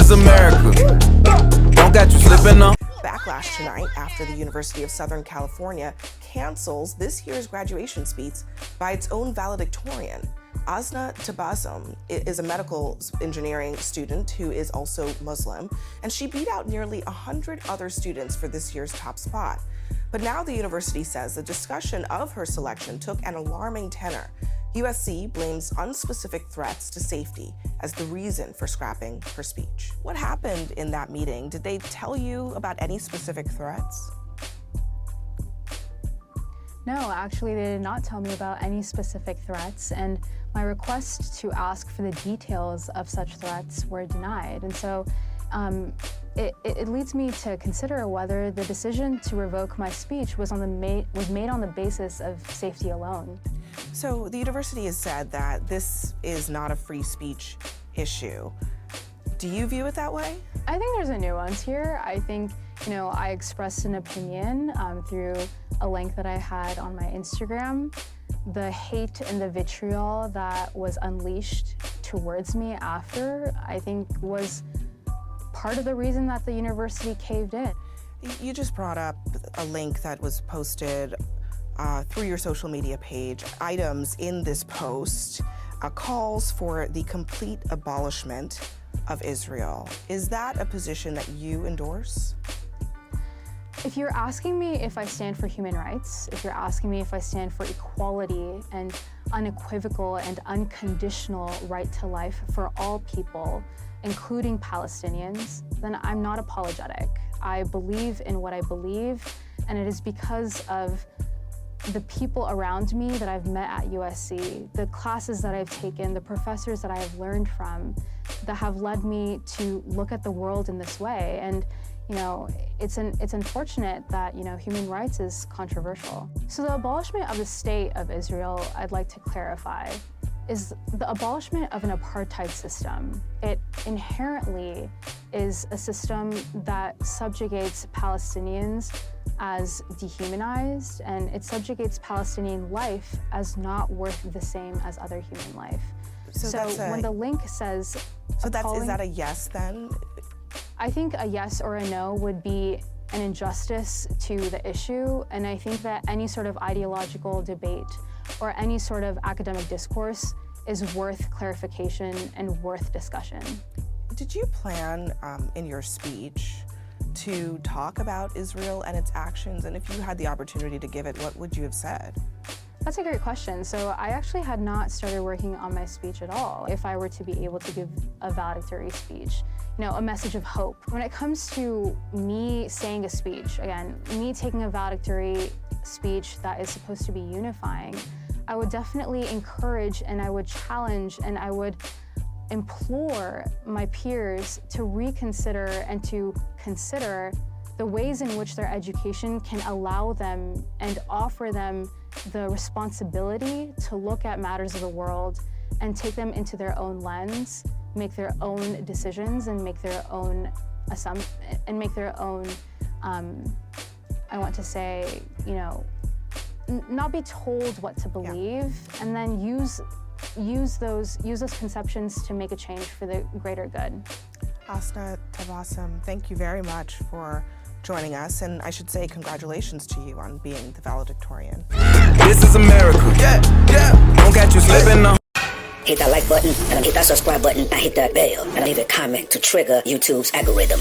is America. Don't got you slipping up. Backlash tonight after the University of Southern California cancels this year's graduation speech by its own valedictorian. Asna Tabassum is a medical engineering student who is also Muslim, and she beat out nearly 100 other students for this year's top spot. But now the university says the discussion of her selection took an alarming tenor. USC blames unspecific threats to safety as the reason for scrapping her speech. What happened in that meeting? Did they tell you about any specific threats? No, actually, they did not tell me about any specific threats, and my request to ask for the details of such threats were denied. And so it leads me to consider whether the decision to revoke my speech was made on the basis of safety alone. So the university has said that this is not a free speech issue. Do you view it that way? I think there's a nuance here. I think, I expressed an opinion through a link that I had on my Instagram. The hate and the vitriol that was unleashed towards me after, I think, was part of the reason that the university caved in. You just brought up a link that was posted through your social media page. Items in this post calls for the complete abolishment of Israel. Is that a position that you endorse? If you're asking me if I stand for human rights, if you're asking me if I stand for equality and unequivocal and unconditional right to life for all people, including Palestinians, then I'm not apologetic. I believe in what I believe, and it is because of the people around me that I've met at USC, the classes that I've taken, the professors that I have learned from, that have led me to look at the world in this way. And it's unfortunate that human rights is controversial. So the abolishment of the state of Israel, I'd like to clarify, is the abolishment of an apartheid system. It inherently is a system that subjugates Palestinians as dehumanized, and it subjugates Palestinian life as not worth the same as other human life. So when the link says... So is that a yes then? I think a yes or a no would be an injustice to the issue, and I think that any sort of ideological debate or any sort of academic discourse is worth clarification and worth discussion. Did you plan in your speech to talk about Israel and its actions? And if you had the opportunity to give it, what would you have said? That's a great question. So I actually had not started working on my speech at all. If I were to be able to give a valedictory speech, a message of hope. When it comes to me saying a speech, again, me taking a valedictory speech that is supposed to be unifying, I would definitely encourage and I would challenge and I would implore my peers to reconsider and to consider the ways in which their education can allow them and offer them the responsibility to look at matters of the world and take them into their own lens, make their own decisions and make their own I want to say, not be told what to believe, and then use those conceptions to make a change for the greater good. Asna Tabassum, thank you very much for joining us, and I should say congratulations to you on being the valedictorian. This is America. Yeah. Don't get you slipping up. Hit that like button, and hit that subscribe button, and hit that bell, and leave a comment to trigger YouTube's algorithm.